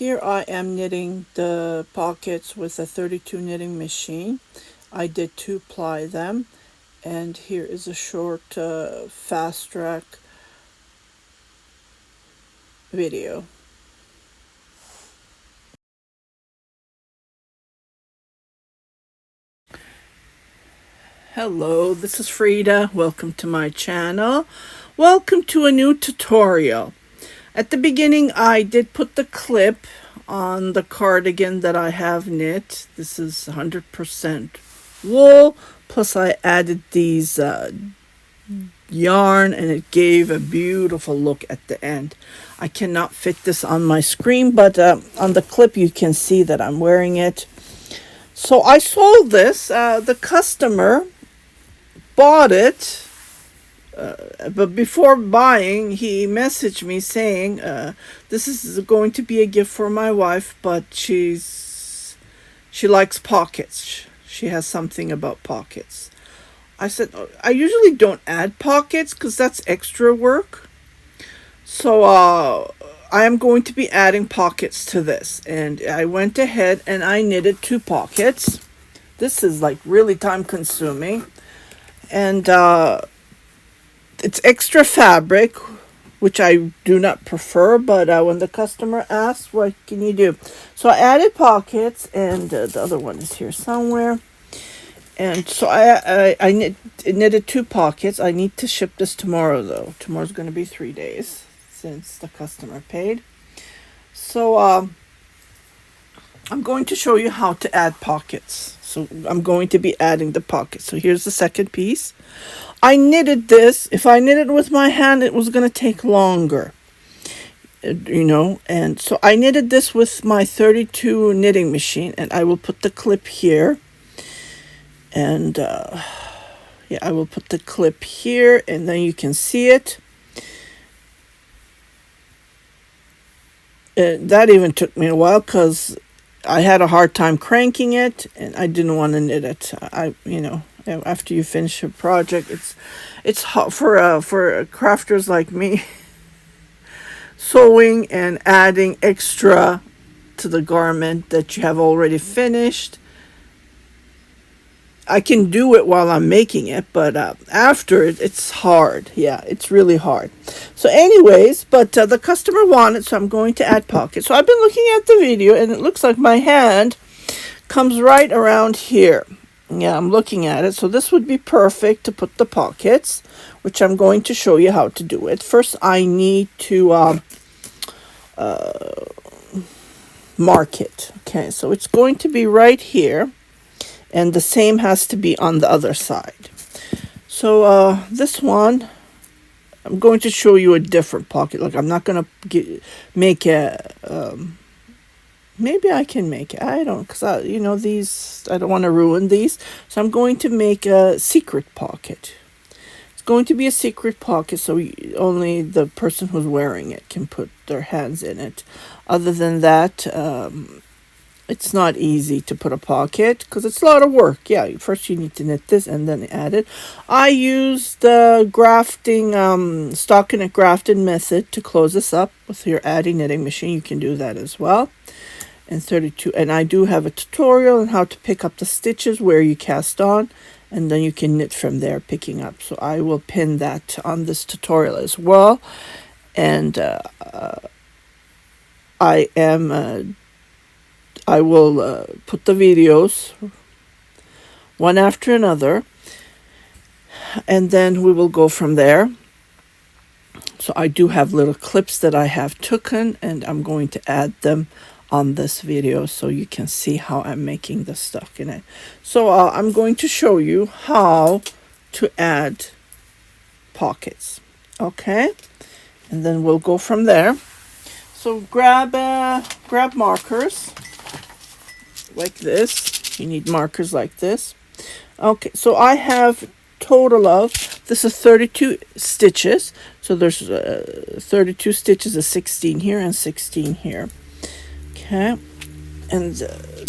Here I am knitting the pockets with a 32 knitting machine. I did 2-ply them, and here is a short fast track video. Hello, this is Frida. Welcome to my channel. Welcome to a new tutorial. At the beginning I did put the clip on the cardigan that I have knit. This is 100% wool, plus I added these yarn, and it gave a beautiful look at the end. I cannot fit this on my screen, but on the clip you can see that I'm wearing it. So I sold this. The customer bought it, but before buying he messaged me saying this is going to be a gift for my wife, but she likes pockets. She has something about pockets. I said, I usually don't add pockets because that's extra work. So I am going to be adding pockets to this. And I went ahead and I knitted 2 pockets. This is like really time consuming. And it's extra fabric, which I do not prefer. But when the customer asked, what can you do? So I added pockets, and the other one is here somewhere. And so I knitted 2 pockets. I need to ship this tomorrow, though. Tomorrow's going to be 3 days since the customer paid. So I'm going to show you how to add pockets. So I'm going to be adding the pockets. So here's the second piece. I knitted this. If I knit it with my hand, it was going to take longer. And so I knitted this with my 32 knitting machine, and I will put the clip here. And I will put the clip here, and then you can see it. That even took me a while because I had a hard time cranking it, and I didn't want to knit it. After you finish a project, it's hard for crafters like me. Sewing and adding extra to the garment that you have already finished. I can do it while I'm making it, but after it's hard. Yeah, it's really hard. So anyways, but the customer wanted, so I'm going to add pockets. So I've been looking at the video, and it looks like my hand comes right around here. Yeah, I'm looking at it. So this would be perfect to put the pockets, which I'm going to show you how to do it. First, I need to mark it. Okay, so it's going to be right here. And the same has to be on the other side. So this one, I'm going to show you a different pocket. Like, I'm not going to make a... maybe I can make it. I don't, because these, I don't want to ruin these. So I'm going to make a secret pocket. It's going to be a secret pocket, so only the person who's wearing it can put their hands in it. Other than that... it's not easy to put a pocket because it's a lot of work. Yeah, first you need to knit this and then add it. I use the grafting, stockinette grafted method to close this up with your adding knitting machine. You can do that as well. And 32, and I do have a tutorial on how to pick up the stitches where you cast on, and then you can knit from there, picking up. So I will pin that on this tutorial as well. And I will put the videos one after another, and then we will go from there. So I do have little clips that I have taken, and I'm going to add them on this video so you can see how I'm making the stuff in it. So I'm going to show you how to add pockets. Okay, and then we'll go from there. So grab markers like this. You need markers like this. Okay, so I have total of, this is 32 stitches. So there's 32 stitches, a 16 here and 16 here. Okay, and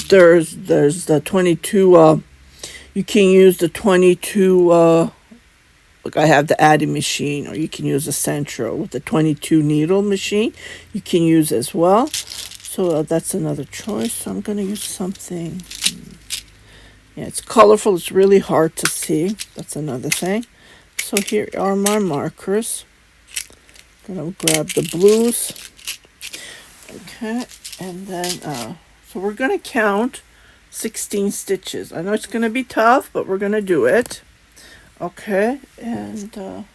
there's the 22. You can use the 22. Look, I have the adding machine, or you can use the Centro with the 22 needle machine. You can use as well. So that's another choice. So I'm going to use something. Yeah, it's colorful. It's really hard to see. That's another thing. So here are my markers. I'm going to grab the blues. Okay, and then, so we're going to count 16 stitches. I know it's going to be tough, but we're going to do it. Okay, and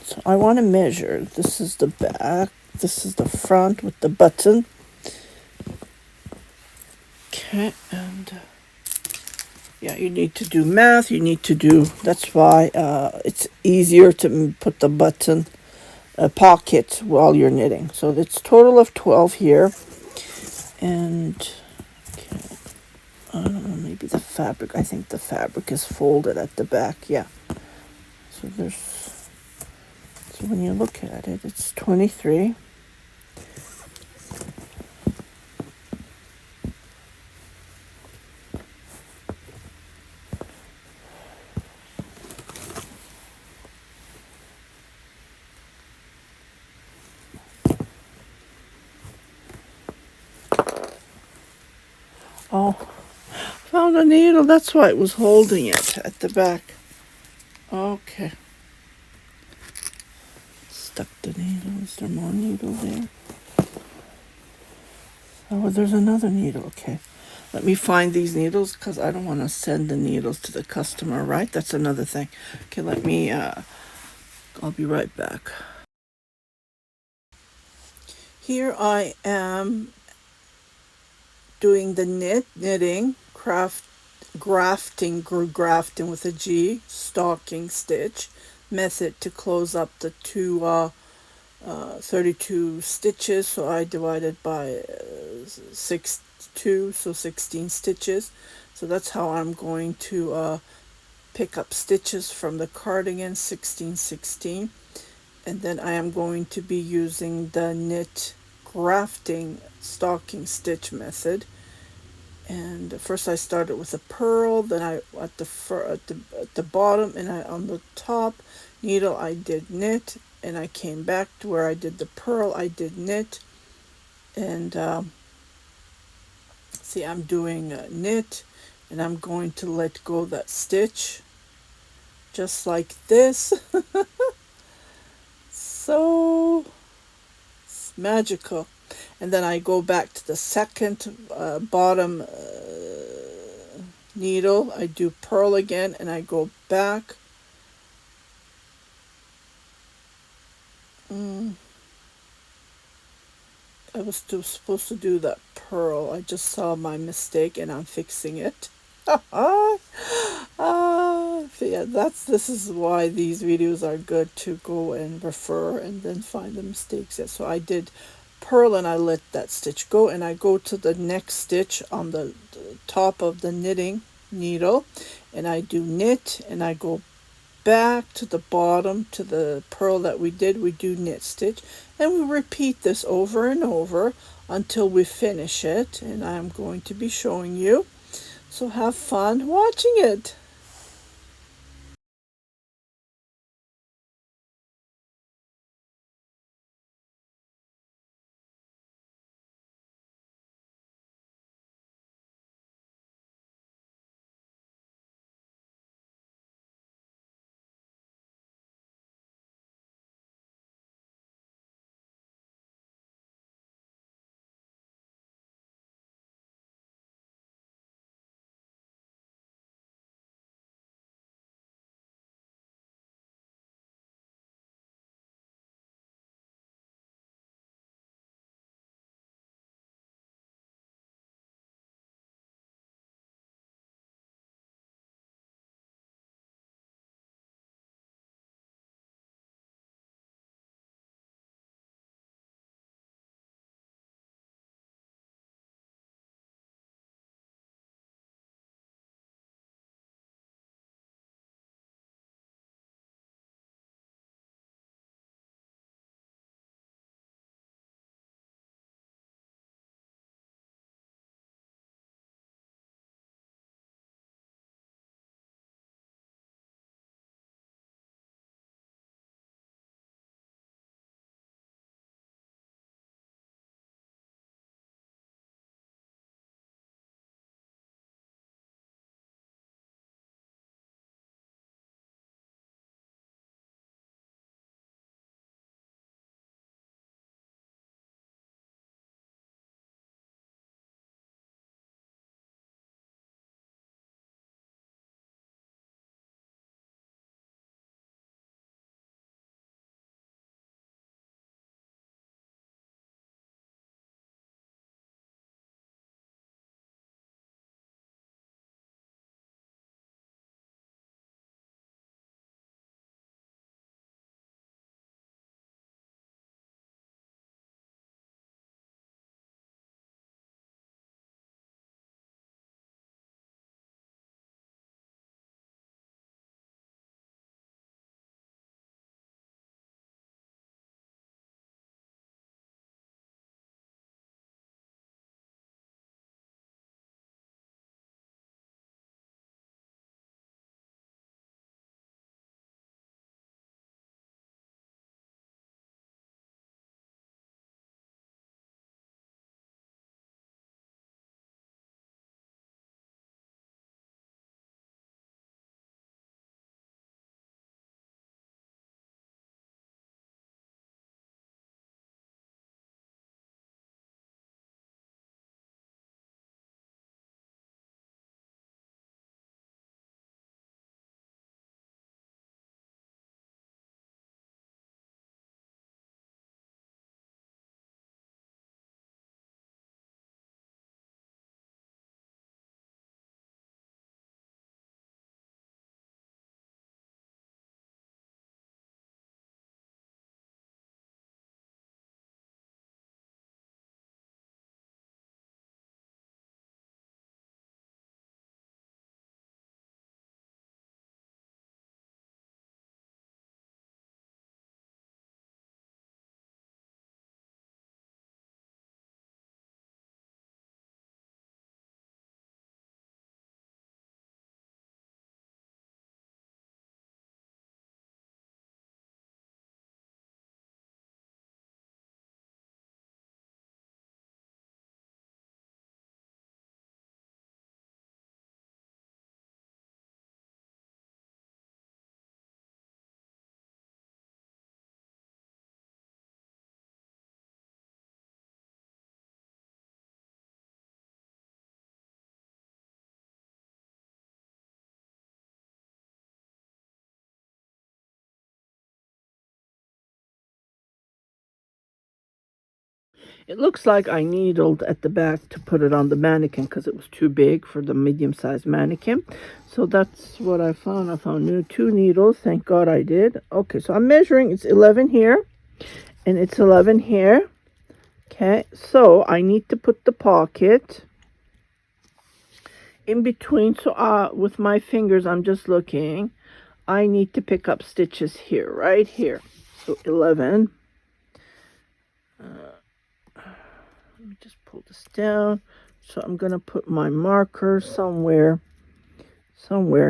so I want to measure. This is the back. This is the front with the button. Okay, and yeah, you need to do math. You need to do, that's why it's easier to put the button pocket while you're knitting. So it's total of 12 here. And okay, I don't know, maybe the fabric. I think the fabric is folded at the back. Yeah. So so when you look at it, it's 23. Oh, found a needle. That's why it was holding it at the back. Okay. Stuck the needle. Is there more needle there? Oh, there's another needle. Okay. Let me find these needles because I don't want to send the needles to the customer, right? That's another thing. Okay, I'll be right back. Here I am doing the knitting, grafting with a G, stocking stitch method to close up the 32 stitches. So I divided by 2, so 16 stitches. So that's how I'm going to pick up stitches from the cardigan, 16, and then I am going to be using the knit grafting stocking stitch method. And first I started with a purl, then I at the bottom, and I on the top needle I did knit, and I came back to where I did the purl, I did knit, and see, I'm doing knit, and I'm going to let go that stitch just like this. So it's magical. And then I go back to the second bottom needle, I do purl again, and I go back. I was supposed to do that purl. I just saw my mistake and I'm fixing it. Yeah, this is why these videos are good, to go and refer and then find the mistakes. Yeah, so I did purl and I let that stitch go, and I go to the next stitch on the top of the knitting needle, and I do knit, and I go back to the bottom to the purl that we do knit stitch, and we repeat this over and over until we finish it, and I'm going to be showing you. So have fun watching it. It looks like I needled at the back to put it on the mannequin because it was too big for the medium-sized mannequin. So that's what I found. I found new 2 needles. Thank God I did. Okay, so I'm measuring. It's 11 here and it's 11 here. Okay, so I need to put the pocket in between. So with my fingers, I'm just looking. I need to pick up stitches here, right here. So 11. Let me just pull this down. So I'm going to put my marker somewhere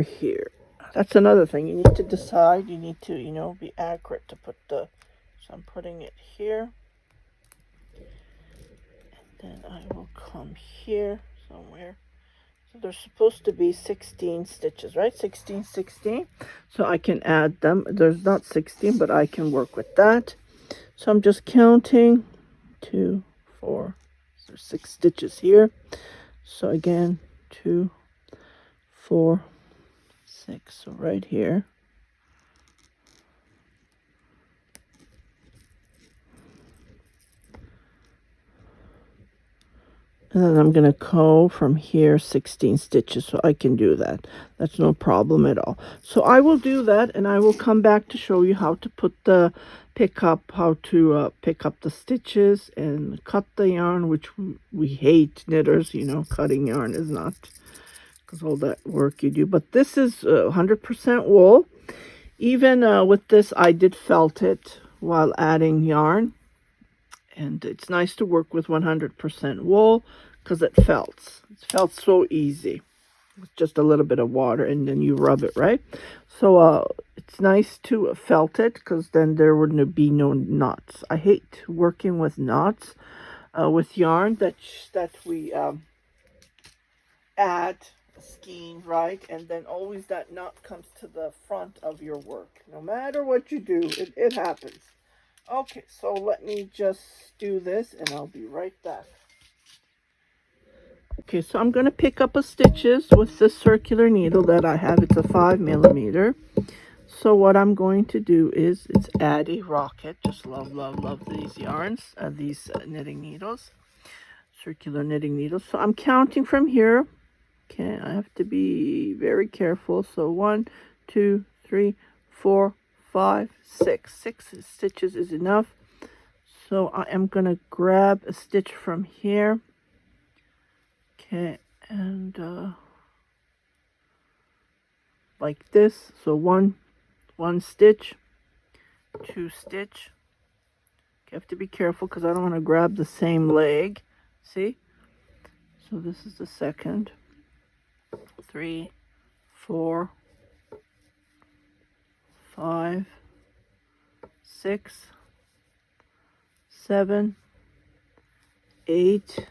here. That's another thing. You need to decide. You need to, be accurate to put the... So I'm putting it here. And then I will come here somewhere. So there's supposed to be 16 stitches, right? 16. So I can add them. There's not 16, but I can work with that. So I'm just counting. 2, 4. There's 6 stitches here. So again, 2, 4, 6. So right here. And then I'm going to go from here 16 stitches, so I can do that. That's no problem at all. So I will do that, and I will come back to show you how to put the pick up the stitches and cut the yarn, which we hate, knitters, cutting yarn is not, because all that work you do. But this is 100% wool. Even with this, I did felt it while adding yarn. And it's nice to work with 100% wool because it felts. It felts so easy with just a little bit of water, and then you rub it, right? So it's nice to felt it because then there wouldn't be no knots. I hate working with knots with yarn that we add a skein, right? And then always that knot comes to the front of your work. No matter what you do, it happens. Okay, so let me just do this and I'll be right back. Okay, so I'm going to pick up a stitches with this circular needle that I have. It's a 5mm. So what I'm going to do is, it's Addie Rocket. Just love these yarns, these knitting needles, circular knitting needles. So I'm counting from here. Okay, I have to be very careful. So 1, 2, 3, 4, 5, 6. 6 stitches is enough. So I am going to grab a stitch from here. Okay, and like this. So one stitch, 2 stitch. You have to be careful because I don't want to grab the same leg. See? So this is the second. 3, 4, 5, 6, 7, 8,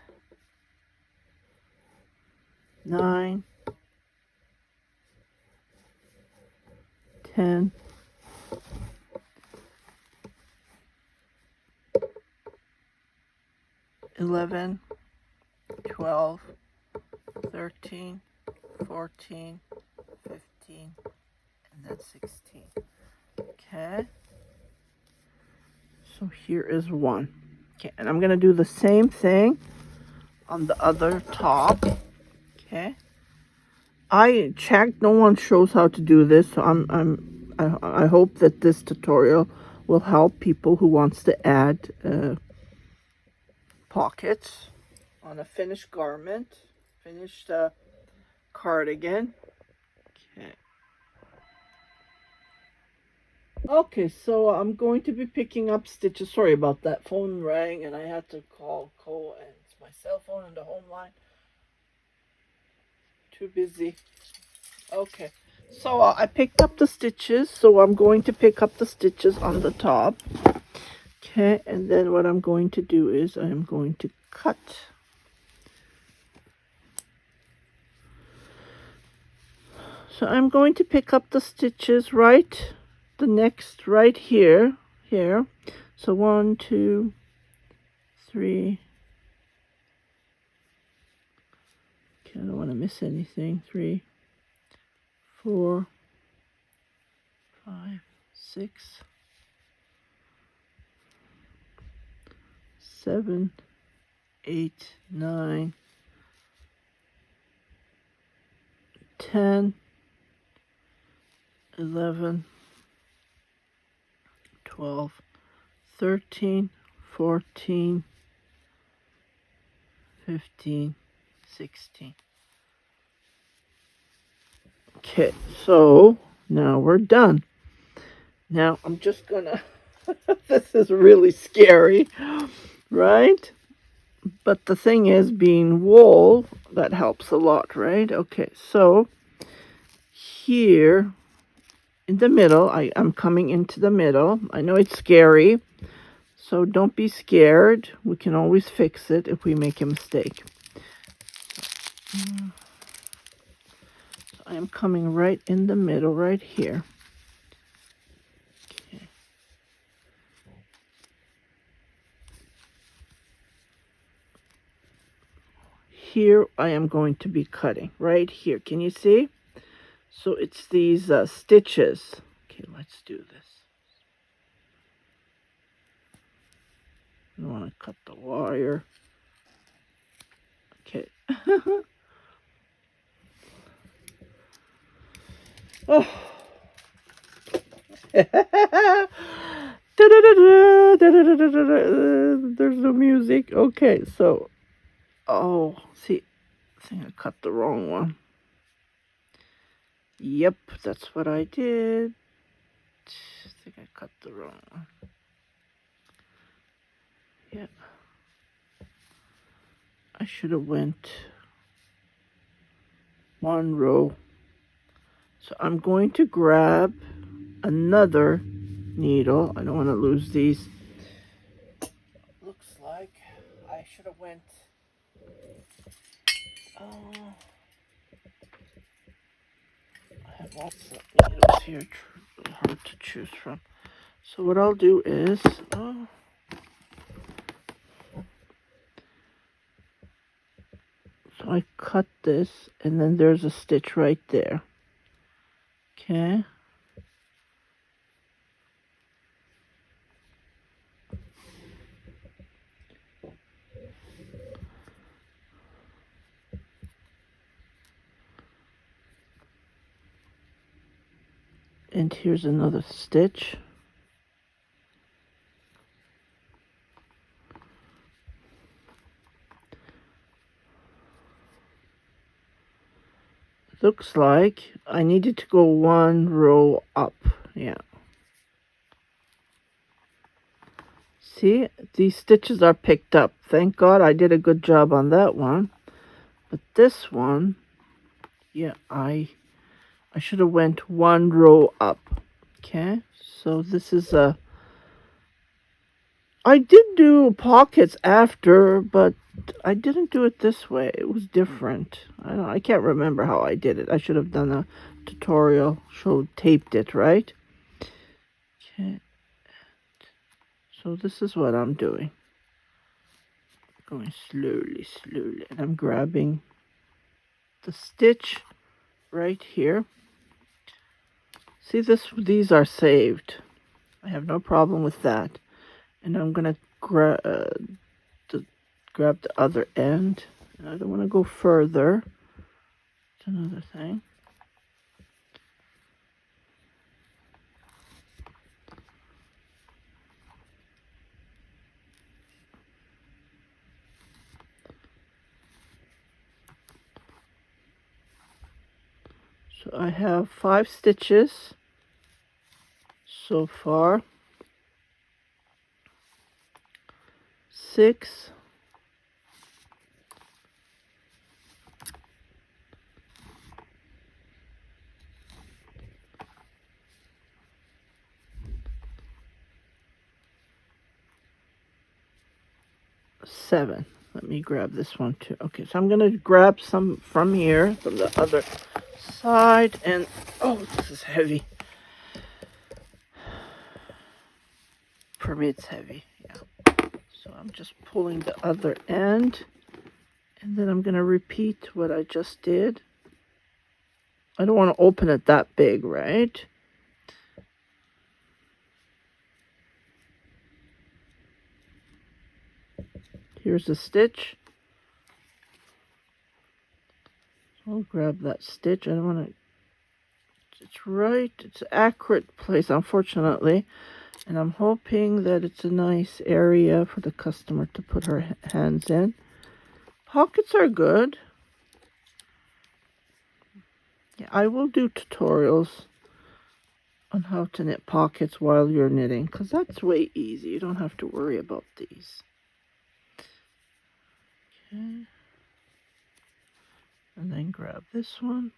9, 10, 11, 12, 13, 14, 15, and then 16. Okay. So here is 1. Okay, and I'm going to do the same thing on the other top. Okay. I checked, no one shows how to do this, so I hope that this tutorial will help people who wants to add pockets on a finished garment, finished cardigan. Okay. Okay, so I'm going to be picking up stitches. Sorry about that. Phone rang and I had to call Cole, and it's my cell phone on the home line. Too busy. Okay, so I picked up the stitches, so I'm going to pick up the stitches on the top. Okay, and then what I'm going to do is I'm going to cut. So I'm going to pick up the stitches right here. So 1, 2, 3. Okay, I don't want to miss anything. 3, 4, 5, 6, 7, 8, 9, 10, 11, 12, 13, 14, 15, 16. Okay, so now we're done. Now I'm just gonna, this is really scary, right? But the thing is, being wool, that helps a lot, right? Okay, so here in the middle, I'm coming into the middle. I know it's scary, so don't be scared. We can always fix it if we make a mistake. So I am coming right in the middle, right here. Okay. Here I am going to be cutting, right here. Can you see? So it's these stitches. Okay, let's do this. I want to cut the wire. Okay. Oh. There's no music. Okay, so, oh, see, I think I cut the wrong one. Yep, that's what I did. I think I cut the wrong one. Yeah. I should have went one row. So I'm going to grab another needle. I don't want to lose these. Looks like I should have went. I have lots of needles here, hard to choose from. So what I'll do is, so I cut this, and then there's a stitch right there. Okay. And here's another stitch. Looks like I needed to go one row up. Yeah. See, these stitches are picked up. Thank God I did a good job on that one. But this one, yeah, I should have went one row up. Okay, so this is a... I did do pockets after, but I didn't do it this way. It was different. I can't remember how I did it. I should have done a tutorial, taped it, right? Okay. So this is what I'm doing. Going slowly, slowly. And I'm grabbing the stitch right here. See, these are saved. I have no problem with that. And I'm going to grab the other end. And I don't want to go further. It's another thing. So I have 5 stitches so far. 6. 7. Let me grab this one too. Okay, so I'm going to grab some from here, from the other side. And, oh, this is heavy. For me, it's heavy. Yeah. So I'm just pulling the other end. And then I'm going to repeat what I just did. I don't want to open it that big, right? here's a stitch. I'll grab that stitch. I don't want to, it's an accurate place, unfortunately. And I'm hoping that it's a nice area for the customer to put her hands in. Pockets are good. Yeah, I will do tutorials on how to knit pockets while you're knitting, because that's way easy. You don't have to worry about these. Okay. And then grab this one.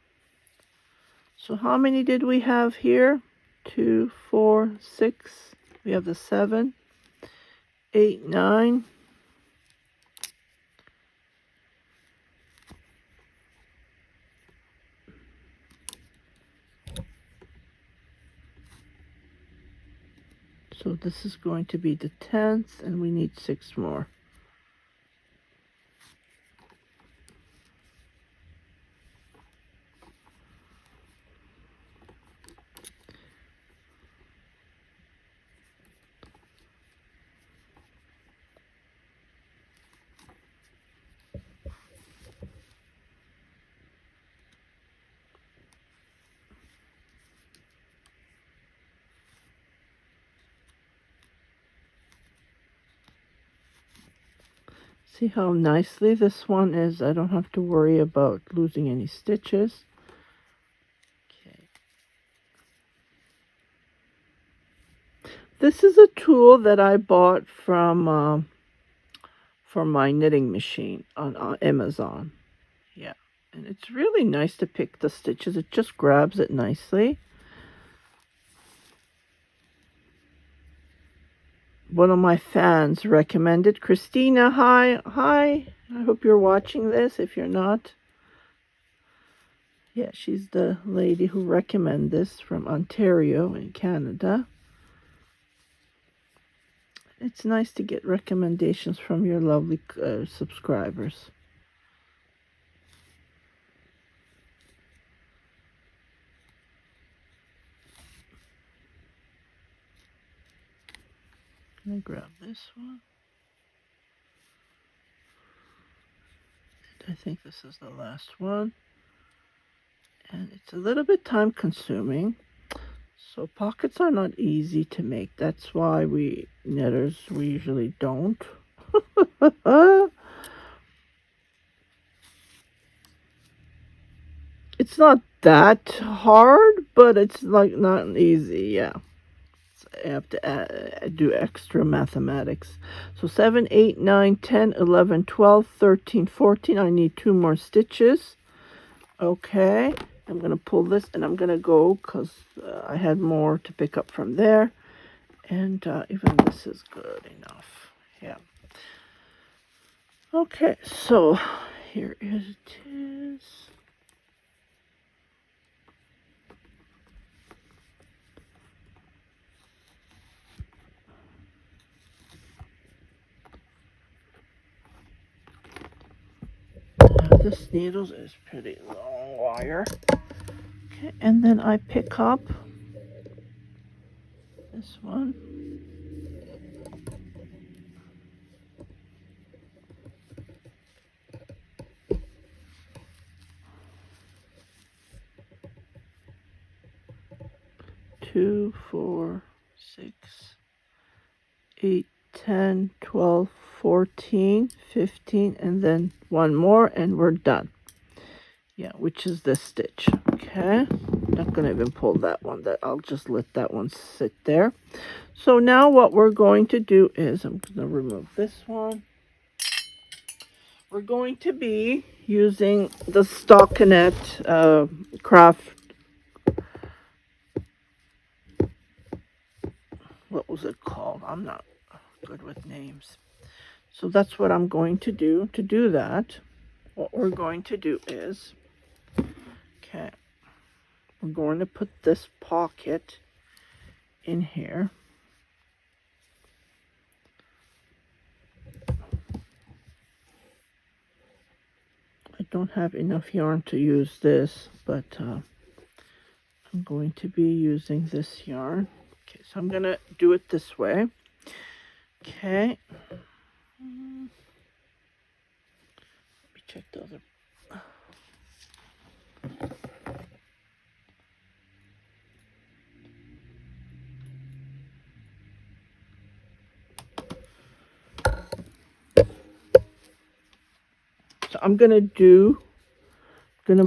So how many did we have here? 2, 4, 6. We have the 7, 8, 9. So this is going to be the 10th, and we need 6 more. See how nicely this one is? I don't have to worry about losing any stitches. Okay. This is a tool that I bought from for my knitting machine on Amazon. Yeah, and it's really nice to pick the stitches. It just grabs it nicely. One of my fans recommended. Christina, hi. I hope you're watching this. If you're not, yeah, she's the lady who recommended this from Ontario in Canada. It's nice to get recommendations from your lovely subscribers. I'm going to grab this one. I think this is the last one. And it's a little bit time consuming. So pockets are not easy to make. That's why we knitters, we usually don't. It's not that hard, but it's like not easy. Yeah. I have to do extra mathematics. So 7, 8, 9, 10, 11, 12, 13, 14. I need 2 more stitches. Okay. I'm going to pull this and I'm going to go because I had more to pick up from there. And even this is good enough. Yeah. Okay. So here it is. This needles is pretty long wire. Okay, and then I pick up this one. Two, 4, 6, 8, 10, 12, 14, 15, and then 1 more, and we're done. Yeah, which is this stitch. Okay, not gonna even pull that one. That I'll just let that one sit there. So now what we're going to do is I'm gonna remove this one. We're going to be using the stockinette craft. What was it called? I'm not good with names. So that's what I'm going to do. To do that, what we're going to do is, okay, we're going to put this pocket in here. I don't have enough yarn to use this, but I'm going to be using this yarn. Okay, so I'm going to do it this way. Okay. check the other. So I'm gonna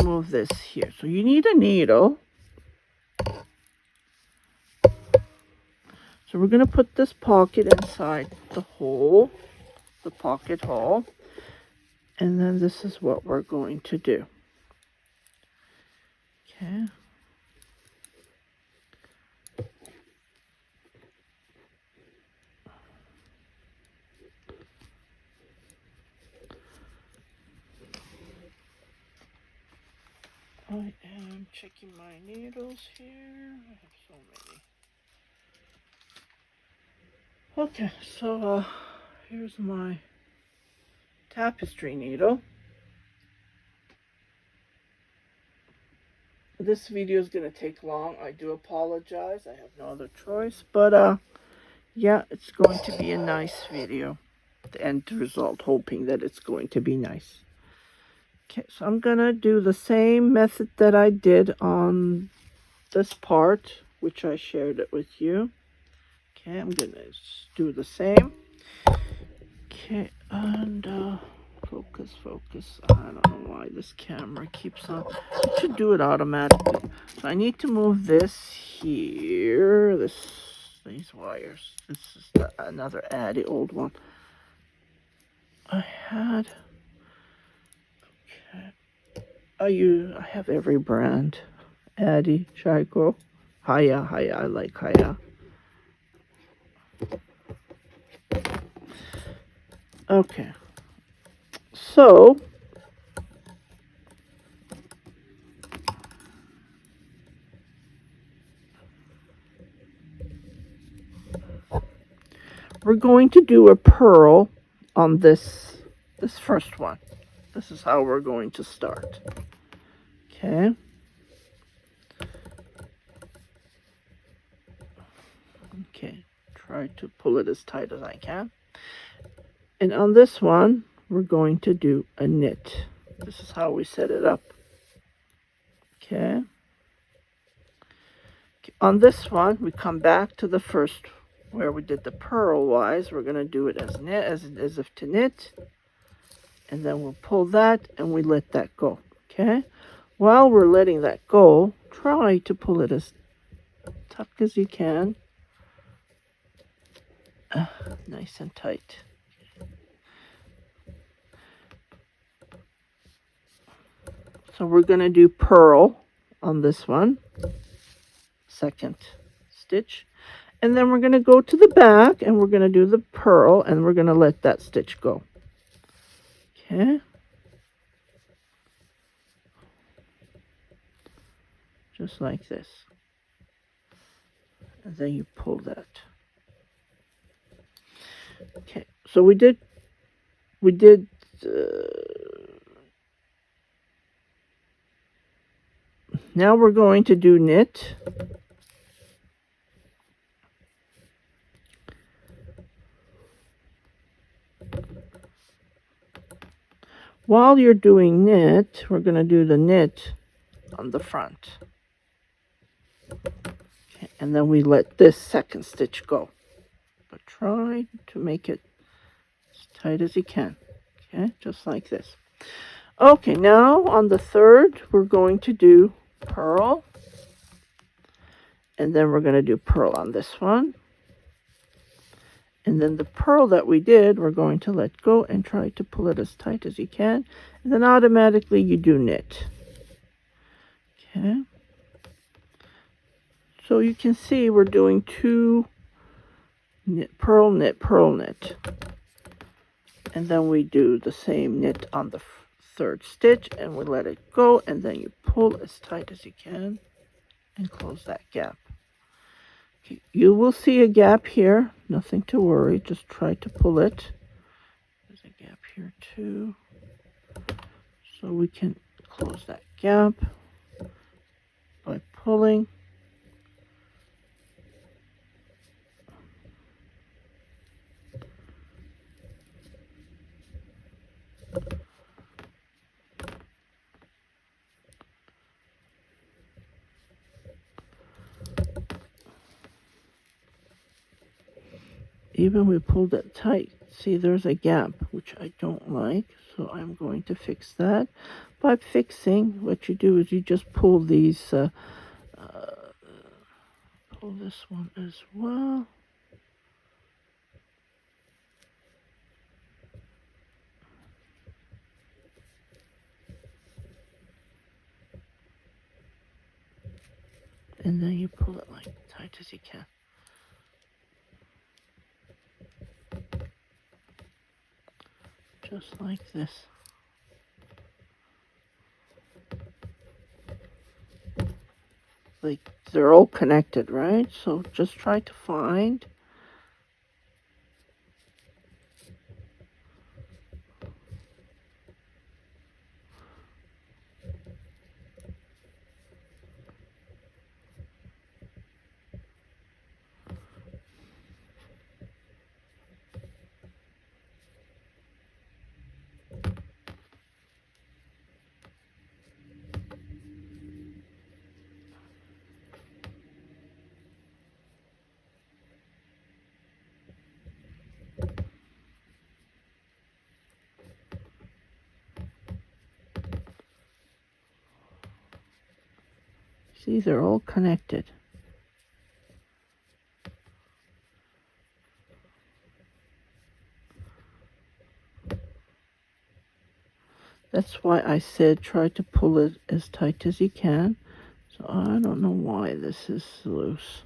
move this here. So you need a needle. So we're gonna put this pocket inside the hole, the pocket hole, and then this is what we're going to do. Okay. I am checking my needles here. I have so many. Okay, so here's my tapestry needle. This video is going to take long. I do apologize. I have no other choice. But yeah, it's going to be a nice video. The end result, hoping that it's going to be nice. Okay, so I'm going to do the same method that I did on this part, which I shared it with you. Okay, I'm going to do the same. Okay, and focus. I don't know why this camera keeps on. It should do it automatically. So I need to move this here. These wires. This is another Addy old one. I had. Okay. I have every brand. Addy, Chico, Haya. I like Haya. Okay. So we're going to do a purl on this first one. This is how we're going to start. Okay. Okay, try to pull it as tight as I can. And on this one, we're going to do a knit. This is how we set it up. Okay. On this one, we come back to the first where we did the purl wise. We're going to do it as knit, as if to knit. And then we'll pull that and we let that go. Okay. While we're letting that go, try to pull it as tuck as you can. Nice and tight. So we're going to do purl on this one, second stitch, and then we're going to go to the back and we're going to do the purl and we're going to let that stitch go. Okay. Just like this. And then you pull that. Okay, so we did now we're going to do knit. While you're doing knit, we're going to do the knit on the front. Okay, and then we let this second stitch go. But try to make it as tight as you can. Okay, just like this. Okay, now on the third, we're going to do purl. And then we're going to do purl on this one. And then the purl that we did, we're going to let go and try to pull it as tight as you can. And then automatically you do knit. Okay. So you can see we're doing two knit, purl, knit, purl, knit. And then we do the same knit on the third stitch and we let it go. And then you pull as tight as you can and close that gap. Okay. You will see a gap here. Nothing to worry. Just try to pull it. There's a gap here too. So we can close that gap by pulling. even we pulled it tight. See, there's a gap, which I don't like. So I'm going to fix that. By fixing, what you do is you just pull these, pull this one as well. And then you pull it like tight as you can. Just like this. Like they're all connected, right? So just try to find. See, they're all connected. That's why I said try to pull it as tight as you can. So I don't know why this is loose.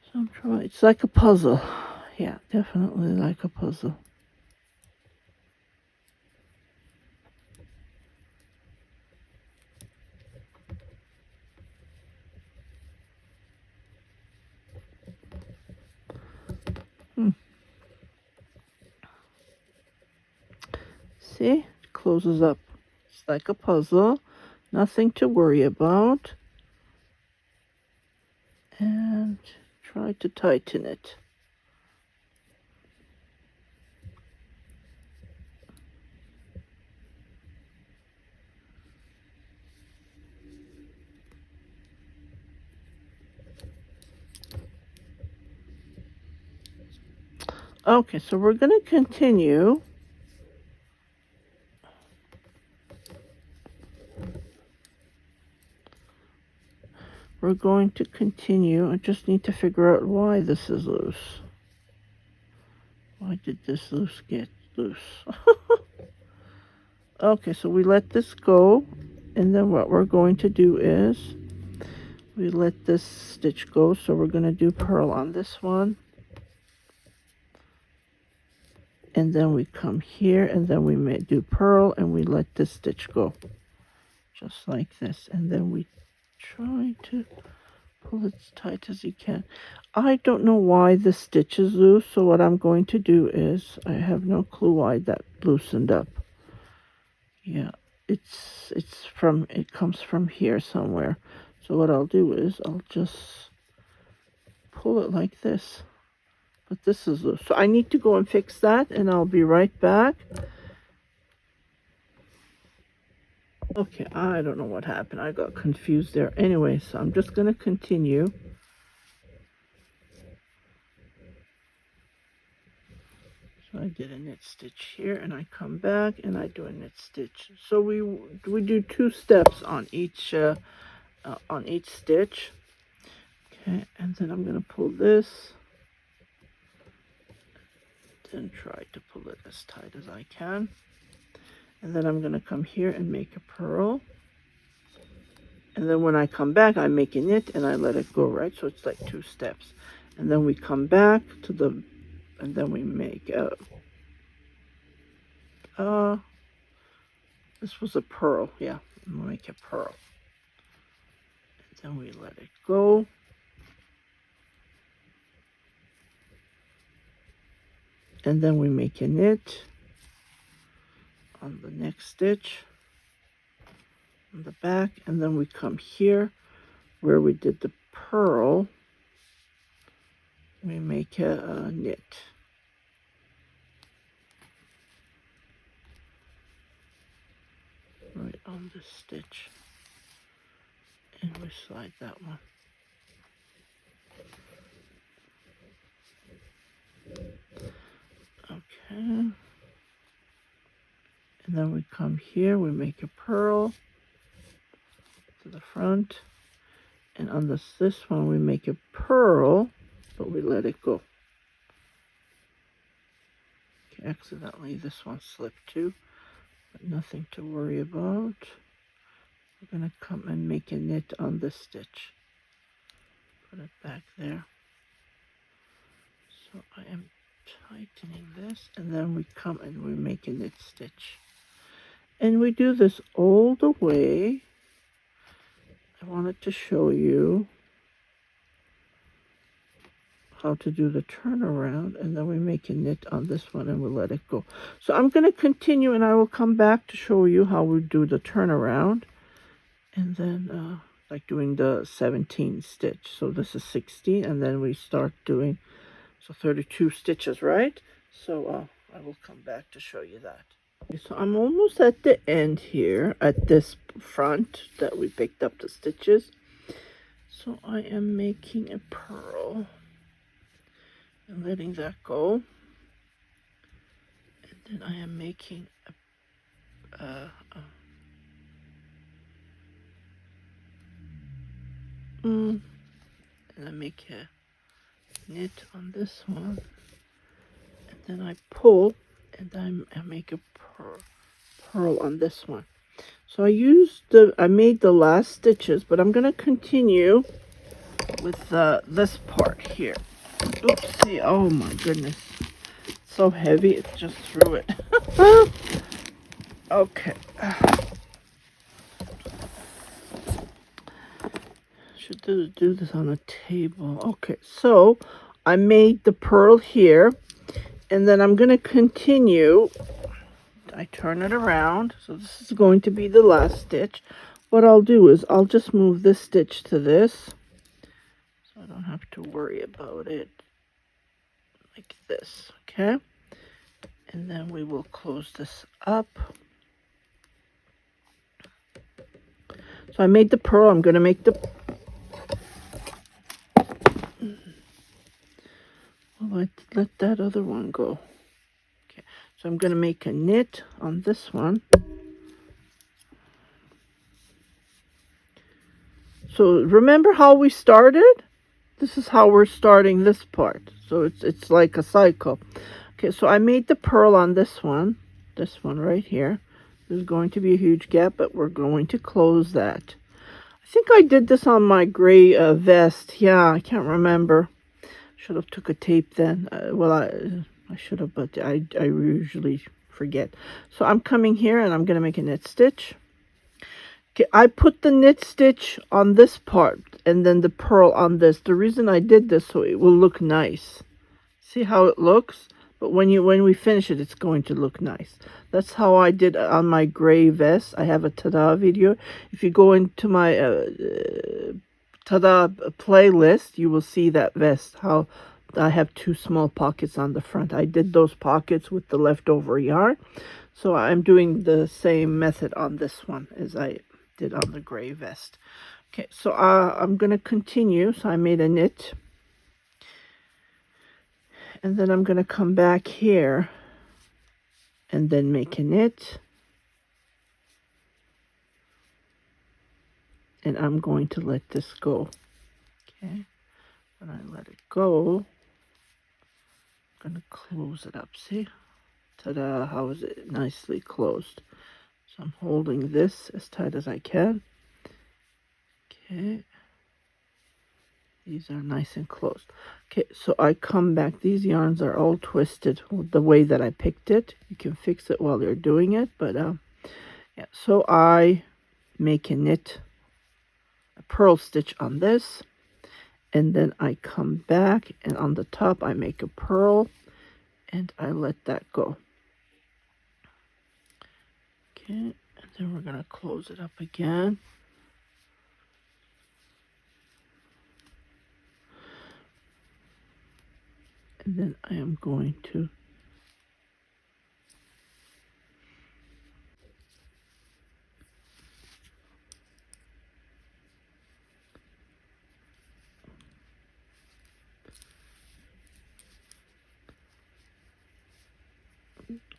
So I'm trying. It's like a puzzle. Yeah, definitely like a puzzle. See, it closes up. It's like a puzzle. Nothing to worry about. And try to tighten it. Okay, so we're going to continue. We're going to continue. I just need to figure out why this is loose. Why did this loose get loose? Okay, so we let this go. And then what we're going to do is we let this stitch go. So we're going to do purl on this one. And then we come here and then we may do purl and we let this stitch go. Just like this. And then we try to pull it as tight as you can. I don't know why the stitch is loose, so what I'm going to do is, I have no clue why that loosened up. Yeah, it comes from here somewhere. So what I'll do is, I'll just pull it like this. But this is loose. So I need to go and fix that, and I'll be right back. Okay, I don't know what happened. I got confused there. Anyway, so I'm just going to continue. So I did a knit stitch here, and I come back, and I do a knit stitch. So we do 2 steps on each stitch. Okay, and then I'm going to pull this. Then try to pull it as tight as I can. And then I'm going to come here and make a purl. And then when I come back, I make a knit and I let it go, right? So it's like 2 steps. And then we come back to the, and then we make this was a purl, yeah. We'll make a purl. And then we let it go. And then we make a knit on the next stitch on the back, and then we come here where we did the purl. We make a knit. right on the stitch, and we slide that one. Okay, and then we come here, we make a purl to the front, and on this one we make a purl, but we let it go. Okay, accidentally this one slipped too, but nothing to worry about. We're gonna come and make a knit on this stitch. Put it back there. So I am tightening this, and then we come and we make a knit stitch. And we do this all the way. I wanted to show you how to do the turnaround, and then we make a knit on this one and we'll let it go. So I'm going to continue, and I will come back to show you how we do the turnaround, and then like doing the 17 stitch. So this is 16, and then we start doing, so 32 stitches, right? So I will come back to show you that. Okay, so I'm almost at the end here at this front that we picked up the stitches. So I am making a purl and letting that go, and then I am making and I make a knit on this one, and then I pull, and I make a purl on this one. So I made the last stitches, but I'm gonna continue with this part here. Oopsie, oh my goodness. So heavy, it just threw it. Okay. Should do this on a table. Okay, so I made the purl here, and then I'm going to continue. I turn it around, so this is going to be the last stitch. What I'll do is I'll just move this stitch to this, so I don't have to worry about it, like this, okay? And then we will close this up. So I made the purl. I'm going to make the... Well, let that other one go. Okay, so I'm going to make a knit on this one. So remember how we started? This is how we're starting this part. So it's like a cycle. Okay, so I made the purl on this one right here. There's going to be a huge gap, but we're going to close that. I think I did this on my gray vest. Yeah, I can't remember. Should have took a tape then. Well, I should have, but I usually forget. So I'm coming here and I'm going to make a knit stitch. Okay, I put the knit stitch on this part and then the purl on this. The reason I did this so it will look nice. See how it looks? But when we finish it, it's going to look nice. That's how I did on my gray vest. I have a ta-da video. If you go into my ta-da playlist, you will see that vest, how I have two small pockets on the front. I did those pockets with the leftover yarn. So I'm doing the same method on this one as I did on the gray vest. Okay, so I'm going to continue. So I made a knit. And then I'm going to come back here and then make a knit. And I'm going to let this go. Okay, when I let it go, I'm going to close it up. See? Ta-da, how is it nicely closed? So I'm holding this as tight as I can. Okay. These are nice and closed. Okay, so I come back. These yarns are all twisted the way that I picked it. You can fix it while you're doing it, but yeah. So I make a knit, a purl stitch on this, and then I come back, and on the top I make a purl, and I let that go. Okay, and then we're gonna close it up again. And then I am going to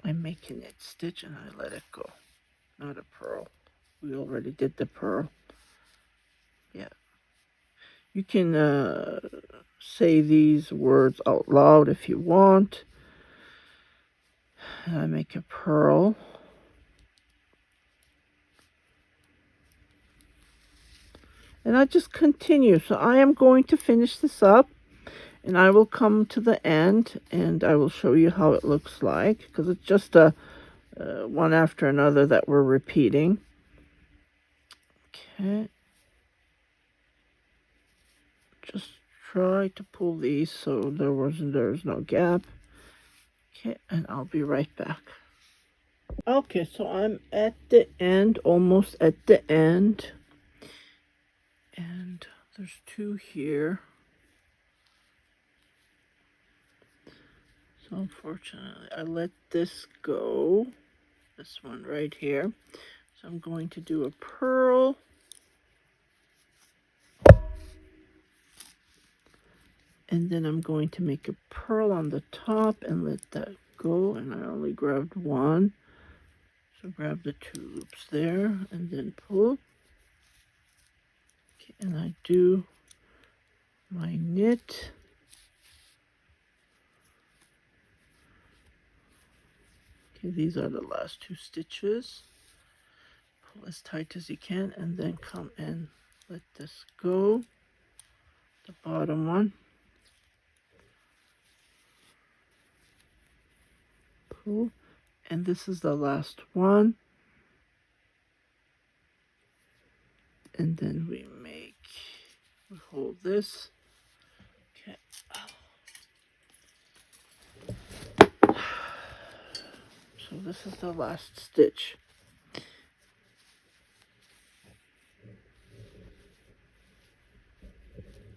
I make a knit stitch and I let it go. Not a purl. We already did the purl. Yeah. You can say these words out loud if you want. I make a purl. And I just continue. So I am going to finish this up. And I will come to the end and I will show you how it looks like. Because it's just a one after another that we're repeating. Okay. Just try to pull these so there's no gap. Okay, and I'll be right back. Okay, so I'm at the end, almost at the end. And there's 2 here. So unfortunately, I let this go. This one right here. So I'm going to do a purl. And then I'm going to make a purl on the top and let that go. And I only grabbed 1. So grab the 2 loops there and then pull. Okay, and I do my knit. Okay, these are the last 2 stitches. Pull as tight as you can and then come and let this go. The bottom one. Pull. And this is the last one. And then we hold this. Okay. So this is the last stitch.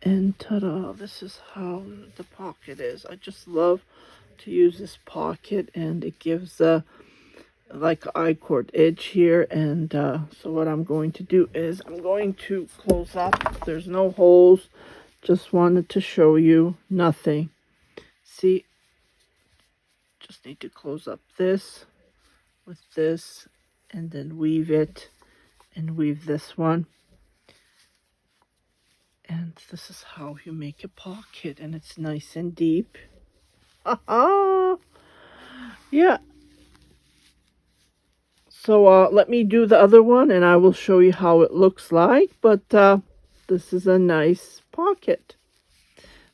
And ta-da, this is how the pocket is. I just love to use this pocket, and it gives like I-cord edge here. And so what I'm going to do is I'm going to close up. There's no holes. Just wanted to show you nothing. See, just need to close up this with this and then weave it and weave this one. And this is how you make a pocket, and it's nice and deep. Yeah. So let me do the other one and I will show you how it looks like. But this is a nice pocket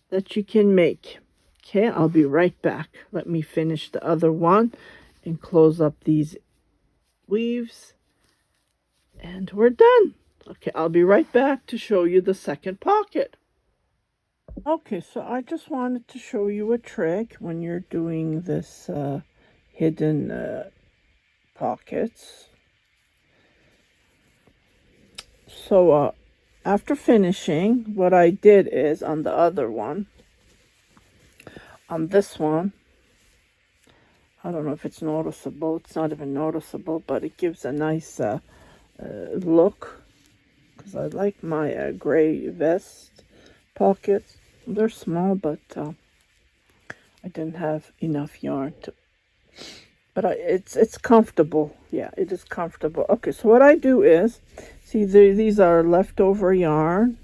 that you can make. Okay, I'll be right back. Let me finish the other one and close up these weaves. And we're done. Okay, I'll be right back to show you the second pocket. Okay, so I just wanted to show you a trick when you're doing this hidden pockets. So after finishing, what I did is on the other one, on this one, I don't know if it's noticeable. It's not even noticeable, but it gives a nice look. Because I like my gray vest pockets. They're small, but I didn't have enough yarn to. But it's comfortable. Yeah, it is comfortable. Okay, so what I do is, see, these are leftover yarn,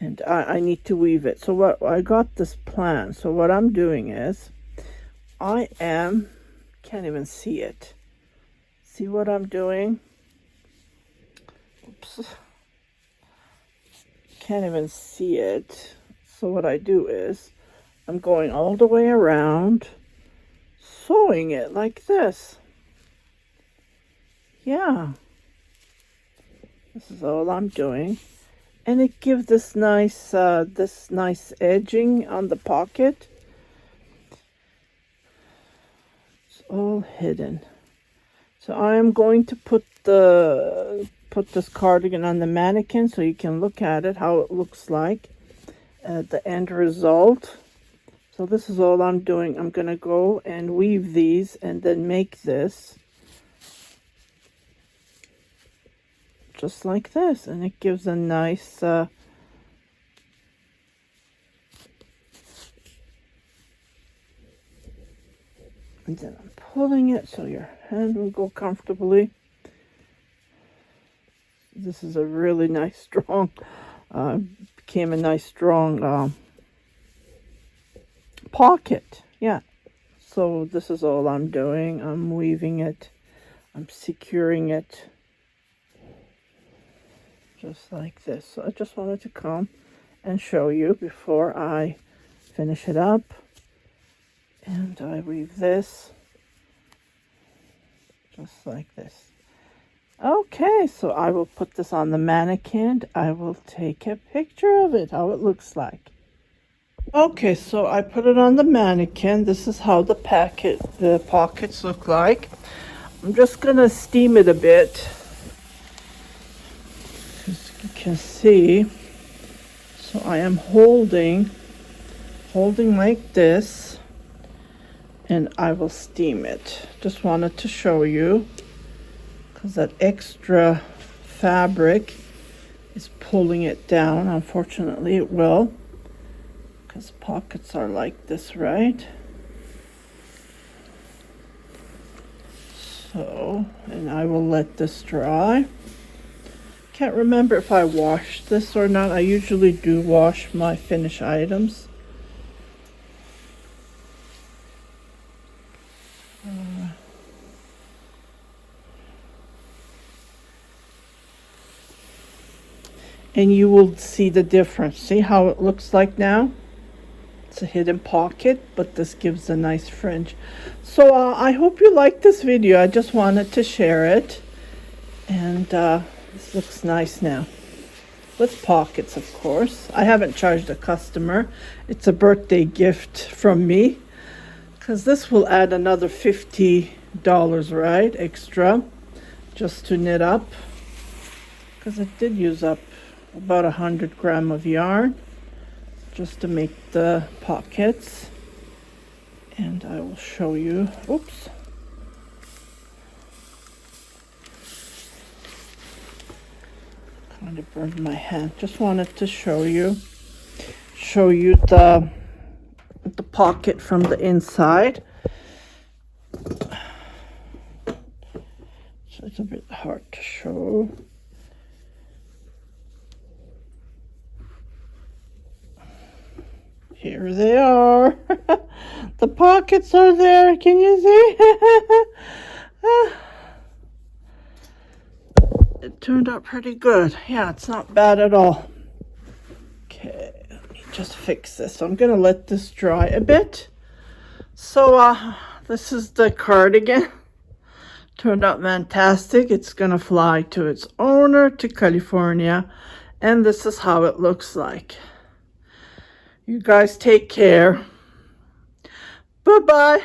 and I need to weave it. So what I got this plan. So what I'm doing is, can't even see it. See what I'm doing? Oops. Can't even see it. So what I do is I'm going all the way around, sewing it like this. Yeah, this is all I'm doing, and it gives this nice edging on the pocket. It's all hidden. So I am going to put this cardigan on the mannequin so you can look at it, how it looks like the end result. So this is all I'm doing. I'm going to go and weave these and then make this just like this, and it gives a nice and then I'm pulling it so your hand will go comfortably. This is a really nice strong, became a nice strong pocket. Yeah. So this is all I'm doing. I'm weaving it. I'm securing it. Just like this. So I just wanted to come and show you before I finish it up. And I weave this. Just like this. Okay, so I will put this on the mannequin. I will take a picture of it, how it looks like. Okay, so I put it on the mannequin. This is how the pockets look like. I'm just gonna steam it a bit. As you can see, so I am holding like this, and I will steam it. Just wanted to show you, because that extra fabric is pulling it down. Unfortunately, it will, because pockets are like this, right? So, and I will let this dry. Can't remember if I washed this or not. I usually do wash my finished items. And you will see the difference. See how it looks like now? It's a hidden pocket, but this gives a nice fringe. So I hope you liked this video. I just wanted to share it. And this looks nice now. With pockets, of course. I haven't charged a customer. It's a birthday gift from me. Because this will add another $50, right? Extra. Just to knit up. Because it did use up about 100 grams of yarn just to make the pockets. And I will show you. Oops. Kind of burned my hand. Just wanted to show you the pocket from the inside. So it's a bit hard to show. Here they are. The pockets are there. Can you see? It turned out pretty good. Yeah, it's not bad at all. Okay, let me just fix this. So I'm going to let this dry a bit. So this is the cardigan. Turned out fantastic. It's going to fly to its owner to California. And this is how it looks like. You guys take care. Bye-bye.